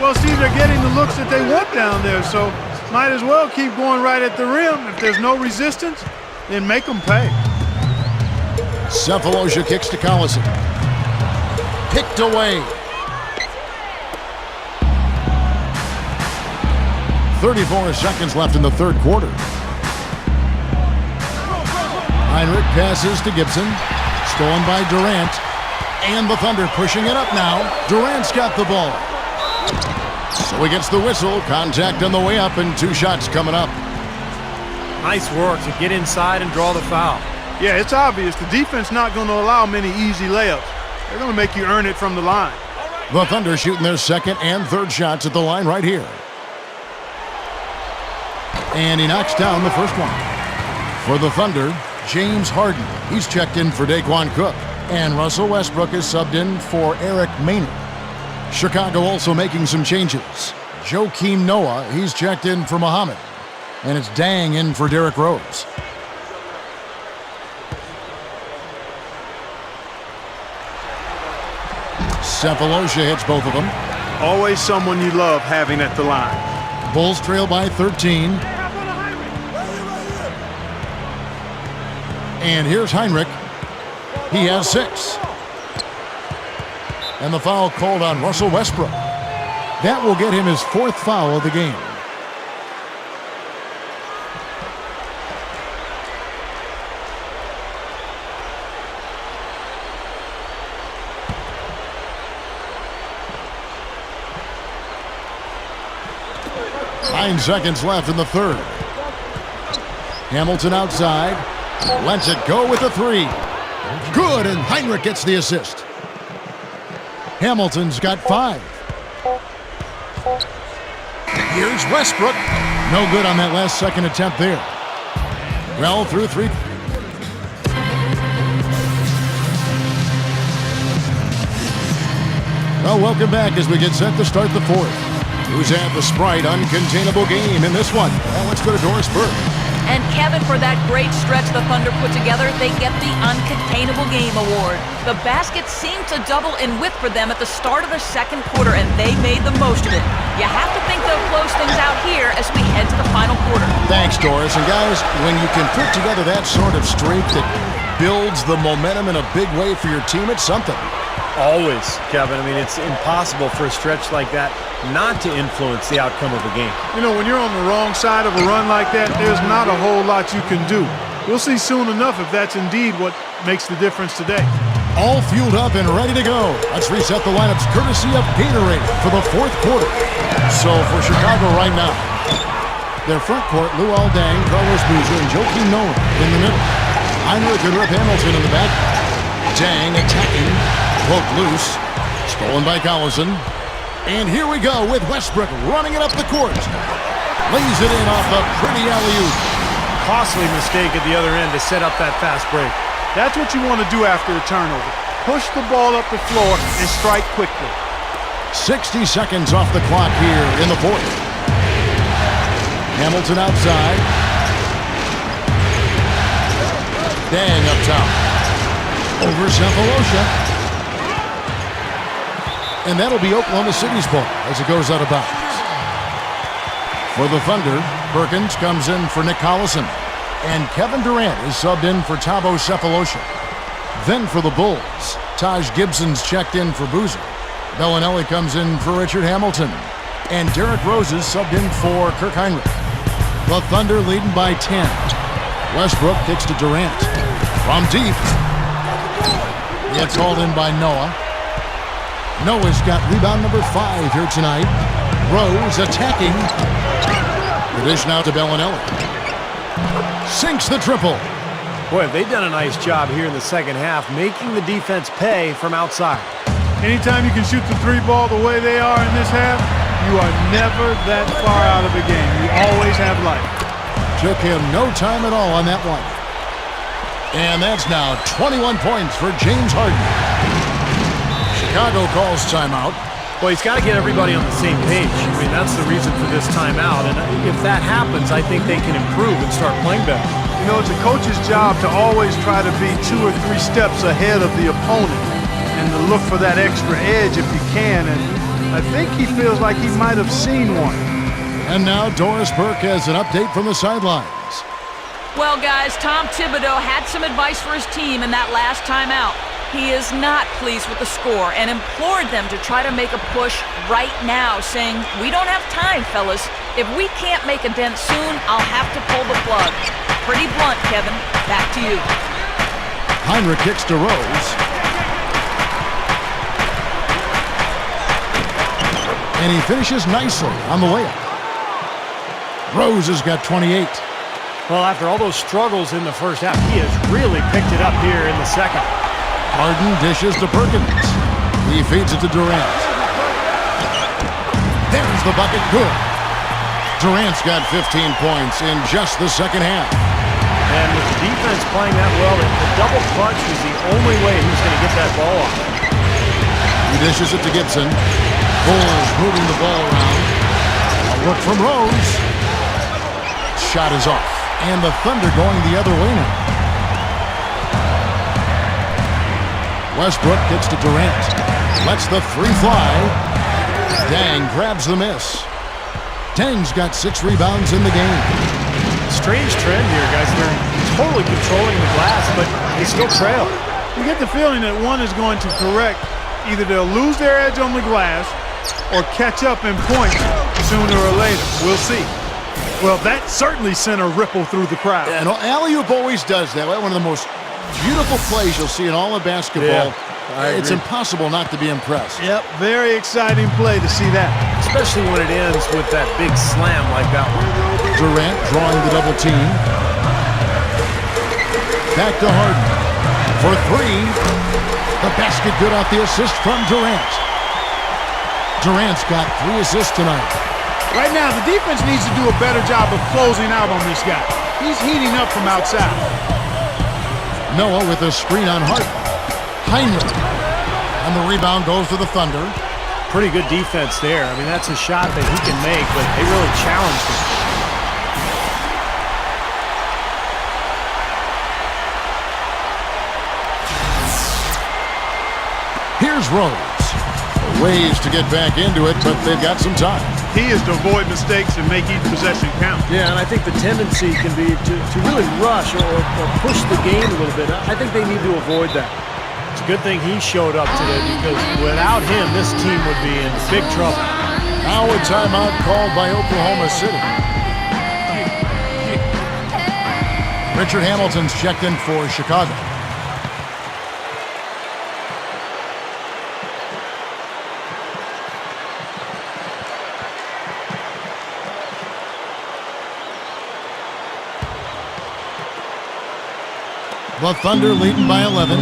Well, Steve, they're getting the looks that they want down there, so might as well keep going right at the rim. If there's no resistance, then make them pay. Cephalosha kicks to Collison. Picked away. 34 seconds left in the third quarter. Heinrich passes to Gibson. Stolen by Durant. And the Thunder pushing it up now. Durant's got the ball. So he gets the whistle. Contact on the way up and 2 shots coming up. Nice work to get inside and draw the foul. Yeah, it's obvious. The defense not going to allow many easy layups. They're going to make you earn it from the line. The Thunder shooting their second and third shots at the line right here. And he knocks down the first one. For the Thunder, James Harden. He's checked in for Daquan Cook. And Russell Westbrook is subbed in for Eric Maynard. Chicago also making some changes. Joakim Noah, he's checked in for Muhammad. And it's Dang in for Derrick Rose. Sefolosha hits both of them. Always someone you love having at the line. Bulls trail by 13. And here's Heinrich. He has 6. And the foul called on Russell Westbrook. That will get him his 4th foul of the game. Nine seconds left in the third. Hamilton outside. Lets it go with the 3. Good, and Heinrich gets the assist. Hamilton's got 5. Here's Westbrook. No good on that last second attempt there. Well, through 3. Well, welcome back as we get set to start the fourth. Who's had the Sprite uncontainable game in this one? Well, let's go to Doris Burke. And Kevin, for that great stretch the Thunder put together, they get the Uncontainable Game Award. The basket seemed to double in width for them at the start of the second quarter, and they made the most of it. You have to think they'll close things out here as we head to the final quarter. Thanks, Doris. And guys, when you can put together that sort of streak that builds the momentum in a big way for your team, it's something. Always, Kevin. I mean, it's impossible for a stretch like that not to influence the outcome of a game. You know, when you're on the wrong side of a run like that, there's not a whole lot you can do. We'll see soon enough if that's indeed what makes the difference today. All fueled up and ready to go. Let's reset the lineups courtesy of Gatorade for the fourth quarter. So for Chicago right now, their front court, Luol Deng, Carlos Boozer, and Joakim Noah in the middle. Heinrich and Rip Hamilton in the back. Deng attacking, broke loose, stolen by Collison. And here we go with Westbrook running it up the court. Lays it in off a pretty alley-oop. Costly mistake at the other end to set up that fast break. That's what you want to do after a turnover. Push the ball up the floor and strike quickly. 60 seconds off the clock here in the fourth. Hamilton outside. Dang up top. Over Sefolosha. And that'll be Oklahoma City's ball as it goes out of bounds. For the Thunder, Perkins comes in for Nick Collison. And Kevin Durant is subbed in for Thabo Sefolosha. Then for the Bulls, Taj Gibson's checked in for Boozer. Bellinelli comes in for Richard Hamilton. And Derrick Rose is subbed in for Kirk Heinrich. The Thunder leading by 10. Westbrook kicks to Durant. From deep. Gets hauled in by Noah. Noah's got rebound number 5 here tonight. Rose attacking. The dish now to Bellinelli. Sinks the triple. Boy, they've done a nice job here in the second half, making the defense pay from outside. Anytime you can shoot the 3 ball the way they are in this half, you are never that far out of a game. You always have life. Took him no time at all on that one. And that's now 21 points for James Harden. Chicago calls timeout. Well, he's got to get everybody on the same page. I mean, that's the reason for this timeout. And if that happens, I think they can improve and start playing better. You know, it's a coach's job to always try to be 2 or 3 steps ahead of the opponent and to look for that extra edge if you can. And I think he feels like he might have seen one. And now Doris Burke has an update from the sidelines. Well, guys, Tom Thibodeau had some advice for his team in that last timeout. He is not pleased with the score and implored them to try to make a push right now, saying, "We don't have time, fellas. If we can't make a dent soon, I'll have to pull the plug." Pretty blunt, Kevin. Back to you. Heinrich kicks to Rose. And he finishes nicely on the layup. Rose has got 28. Well, after all those struggles in the first half, he has really picked it up here in the second. Harden dishes to Perkins. He feeds it to Durant. There's the bucket. Good. Durant's got 15 points in just the second half. And with the defense playing that well, the double clutch was the only way he was going to get that ball off. He dishes it to Gibson. Bulls moving the ball around. A look from Rose. Shot is off. And the Thunder going the other way now. Westbrook gets to Durant. Lets the three fly. Dang grabs the miss. Dang's got 6 rebounds in the game. Strange trend here, guys. They're totally controlling the glass, but they still trail. You get the feeling that one is going to correct. Either they'll lose their edge on the glass or catch up in points sooner or later. We'll see. Well, that certainly sent a ripple through the crowd. And alley-oop always does that. One of the most beautiful plays you'll see in all of basketball. Yeah, it's impossible not to be impressed. Yep, very exciting play to see that. Especially when it ends with that big slam like that one. Durant drawing the double team. Back to Harden. For 3. The basket good off the assist from Durant. Durant's got 3 assists tonight. Right now, the defense needs to do a better job of closing out on this guy. He's heating up from outside. Noah with a screen on Harden. Heinrich. And the rebound goes to the Thunder. Pretty good defense there. I mean, that's a shot that he can make, but they really challenged him. Here's Rose. Ways to get back into it, but they've got some time. He is to avoid mistakes and make each possession count. Yeah, and I think the tendency can be to really rush or push the game a little bit. I think they need to avoid that. It's a good thing he showed up today because without him, this team would be in big trouble. Now a timeout called by Oklahoma City. Richard Hamilton's checked in for Chicago. The Thunder leading by 11.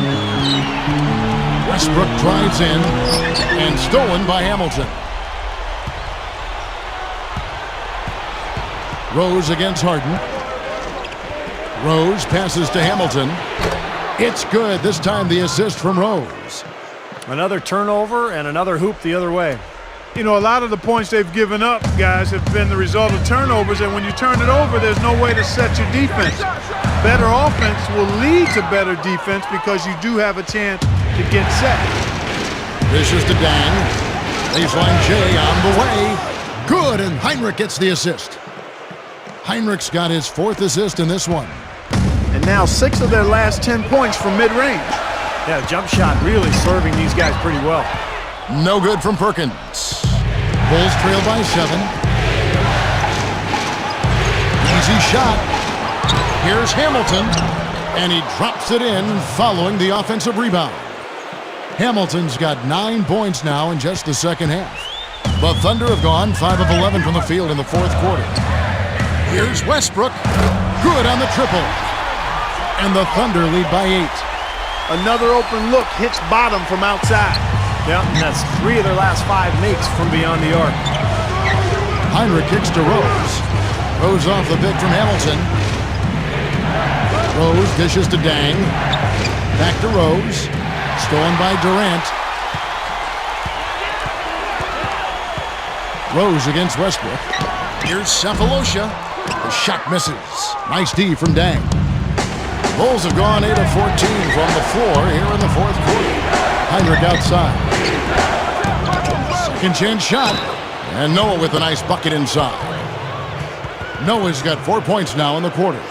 Westbrook drives in and stolen by Hamilton. Rose against Harden. Rose passes to Hamilton. It's good. This time the assist from Rose. Another turnover and another hoop the other way. You know, a lot of the points they've given up, guys, have been the result of turnovers, and when you turn it over, there's no way to set your defense. Better offense will lead to better defense because you do have a chance to get set. This is to Dang. Baseline J on the way. Good, and Heinrich gets the assist. Heinrich's got his 4th assist in this one. And now 6 of their last 10 points from mid-range. Yeah, jump shot really serving these guys pretty well. No good from Perkins. Bulls trail by 7. Easy shot. Here's Hamilton, and he drops it in following the offensive rebound. Hamilton's got 9 points now in just the second half. The Thunder have gone 5 of 11 from the field in the 4th quarter. Here's Westbrook. Good on the triple. And the Thunder lead by 8. Another open look hits bottom from outside. Yeah, and that's 3 of their last 5 makes from beyond the arc. Heinrich kicks to Rose. Rose off the pick from Hamilton. Rose dishes to Dang. Back to Rose. Stolen by Durant. Rose against Westbrook. Here's Cephalosha. The shot misses. Nice D from Dang. Bulls have gone 8 of 14 from the floor here in the 4th quarter. Heinrich outside. Second chance shot. And Noah with a nice bucket inside. Noah's got 4 points now in the quarter.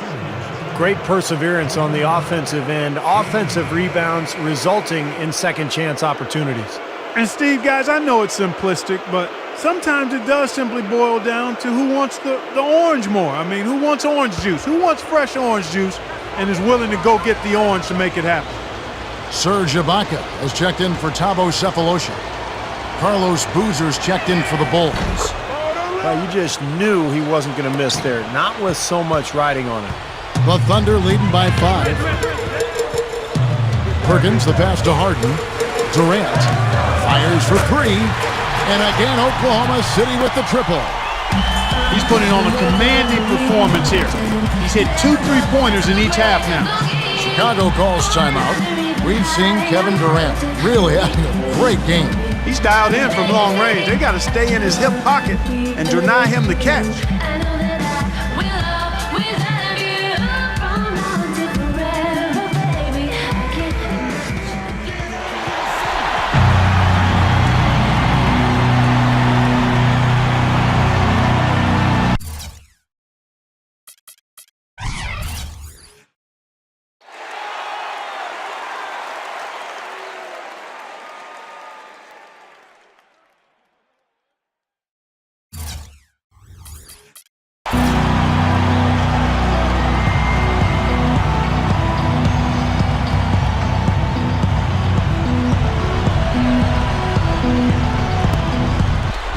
Great perseverance on the offensive end. Offensive rebounds resulting in second chance opportunities. And Steve, guys, I know it's simplistic, but sometimes it does simply boil down to who wants the orange more. I mean, who wants orange juice? Who wants fresh orange juice and is willing to go get the orange to make it happen? Serge Ibaka has checked in for Thabo Cephalosha. Carlos Boozer's checked in for the Bulls. You just knew he wasn't going to miss there, not with so much riding on it. The Thunder leading by 5. Perkins, the pass to Harden. Durant fires for 3. And again, Oklahoma City with the triple. He's putting on a commanding performance here. He's hit 2 3-pointers in each half now. Chicago calls timeout. We've seen Kevin Durant really having a great game. He's dialed in from long range. They got to stay in his hip pocket and deny him the catch.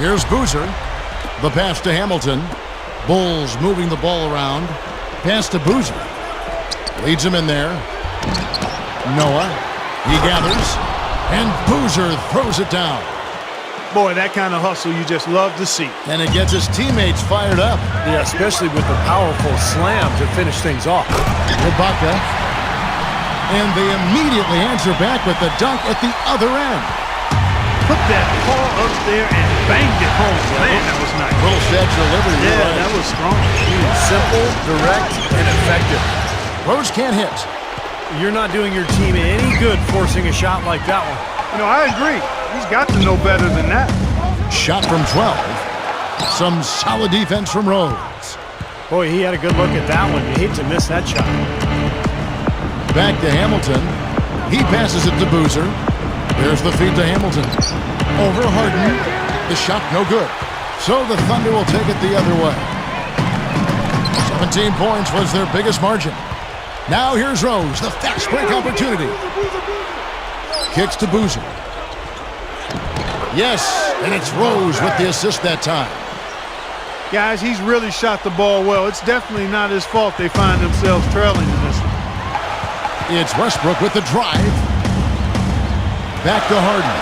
Here's Boozer. The pass to Hamilton. Bulls moving the ball around. Pass to Boozer. Leads him in there. Noah. He gathers. And Boozer throws it down. Boy, that kind of hustle you just love to see. And it gets his teammates fired up. Yeah, especially with the powerful slam to finish things off. Ibaka. And they immediately answer back with the dunk at the other end. Put that paw up there and banged it home. Man, that was nice. Little statue of liberty. Yeah, right. that was strong. Simple, direct, and effective. Rose can't hit. You're not doing your team any good forcing a shot like that one. You know, I agree. He's got to know better than that. Shot from 12. Some solid defense from Rose. Boy, he had a good look at that one. You hate to miss that shot. Back to Hamilton. He passes it to Boozer. There's the feed to Hamilton. Over Harden. The shot no good. So the Thunder will take it the other way. 17 points was their biggest margin. Now here's Rose, the fast break opportunity. Kicks to Boozer. Yes, and it's Rose with the assist that time. Guys, he's really shot the ball well. It's definitely not his fault they find themselves trailing in this one. It's Westbrook with the drive. Back to Harden.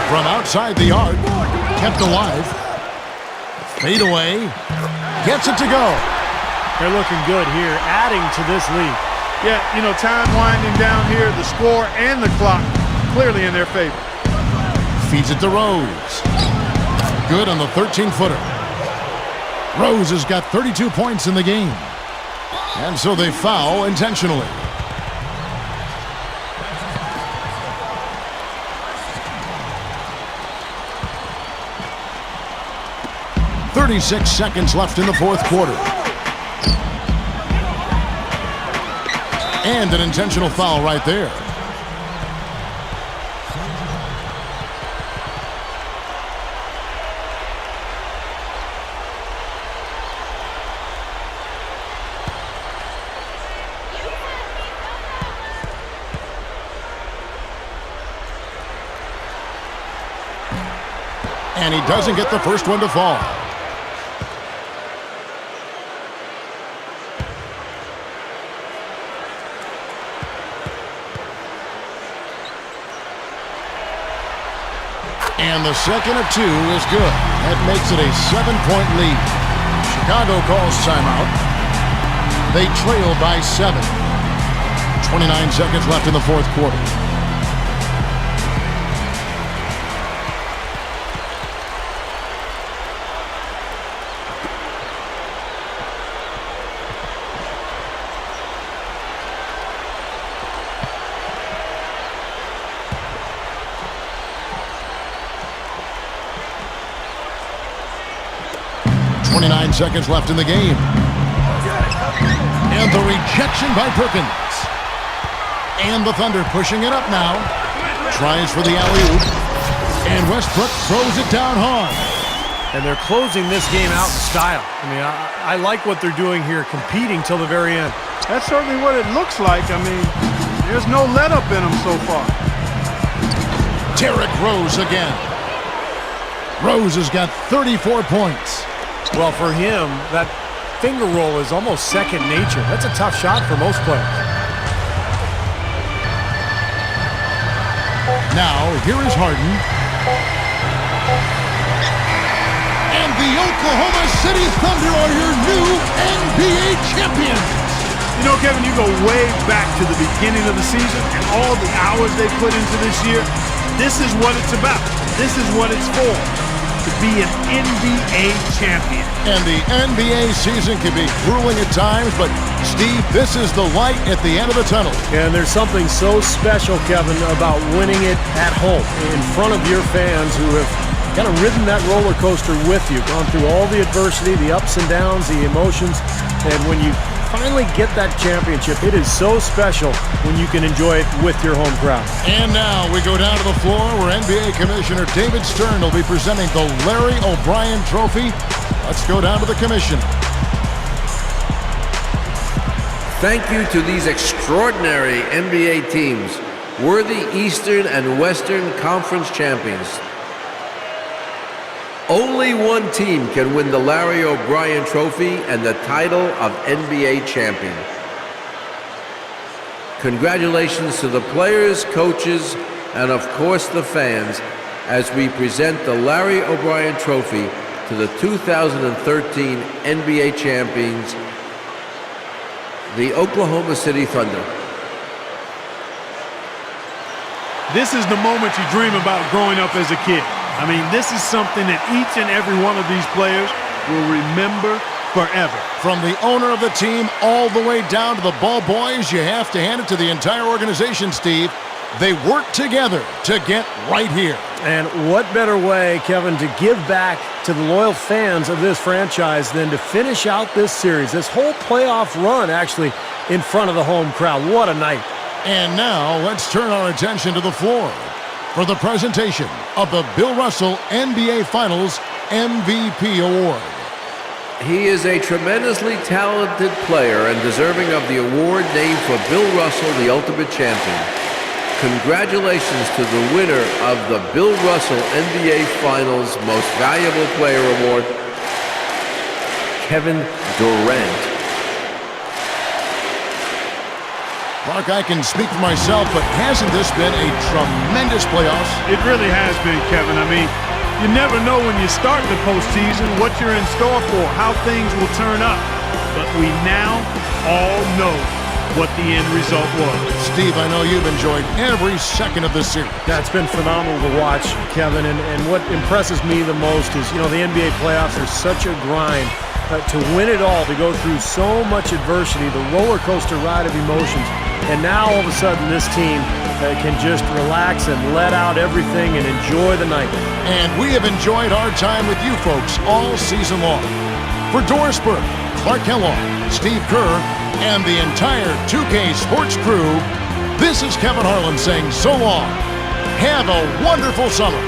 From outside the arc. Kept alive. Fade away. Gets it to go. They're looking good here, adding to this lead. Yeah, you know, time winding down here, the score and the clock clearly in their favor. Feeds it to Rose. Good on the 13-footer. Rose has got 32 points in the game. And so they foul intentionally. .36 seconds left in the fourth quarter. And an intentional foul right there. And he doesn't get the first one to fall. And the second of 2 is good. That makes it a 7-point lead. Chicago calls timeout. They trail by 7. 29 seconds left in the fourth quarter. Seconds left in the game. And the rejection by Perkins. And the Thunder pushing it up now. Tries for the alley-oop. And Westbrook throws it down hard. And they're closing this game out in style. I mean, I like what they're doing here, competing till the very end. That's certainly what it looks like. I mean, there's no let-up in them so far. Derrick Rose again. Rose has got 34 points. Well, for him, that finger roll is almost second nature. That's a tough shot for most players. Now, here is Harden. And the Oklahoma City Thunder are your new NBA champions. You know, Kevin, you go way back to the beginning of the season and all the hours they put into this year. This is what it's about. This is what it's for, to be an NBA champion. And the NBA season can be grueling at times, but Steve, this is the light at the end of the tunnel. And there's something so special, Kevin, about winning it at home in front of your fans who have kind of ridden that roller coaster with you, gone through all the adversity, the ups and downs, the emotions, and when you finally get that championship, it is so special when you can enjoy it with your home crowd. And now we go down to the floor where NBA Commissioner David Stern will be presenting the Larry O'Brien Trophy. Let's go down to the commission. Thank you to these extraordinary NBA teams, worthy Eastern and Western Conference champions. Only one team can win the Larry O'Brien Trophy and the title of NBA champion. Congratulations to the players, coaches, and of course the fans as we present the Larry O'Brien Trophy to the 2013 NBA champions, the Oklahoma City Thunder. This is the moment you dream about growing up as a kid. I mean, this is something that each and every one of these players will remember forever. From the owner of the team all the way down to the ball boys, you have to hand it to the entire organization, Steve. They work together to get right here. And what better way, Kevin, to give back to the loyal fans of this franchise than to finish out this series, this whole playoff run actually in front of the home crowd. What a night. And now let's turn our attention to the floor for the presentation of the Bill Russell NBA Finals MVP Award. He is a tremendously talented player and deserving of the award named for Bill Russell, the Ultimate Champion. Congratulations to the winner of the Bill Russell NBA Finals Most Valuable Player Award, Kevin Durant. Mark, I can speak for myself, but hasn't this been a tremendous playoffs? It really has been, Kevin. I mean, you never know when you start the postseason what you're in store for, how things will turn up. But we now all know what the end result was. Steve, I know you've enjoyed every second of this series. Yeah, it's been phenomenal to watch, Kevin, and what impresses me the most is, you know, the NBA playoffs are such a grind. To win it all, to go through so much adversity, the roller coaster ride of emotions, and now all of a sudden this team can just relax and let out everything and enjoy the night. And we have enjoyed our time with you folks all season long. For Doris Burke, Clark Kellogg, Steve Kerr, and the entire 2K Sports crew, this is Kevin Harlan saying so long. Have a wonderful summer.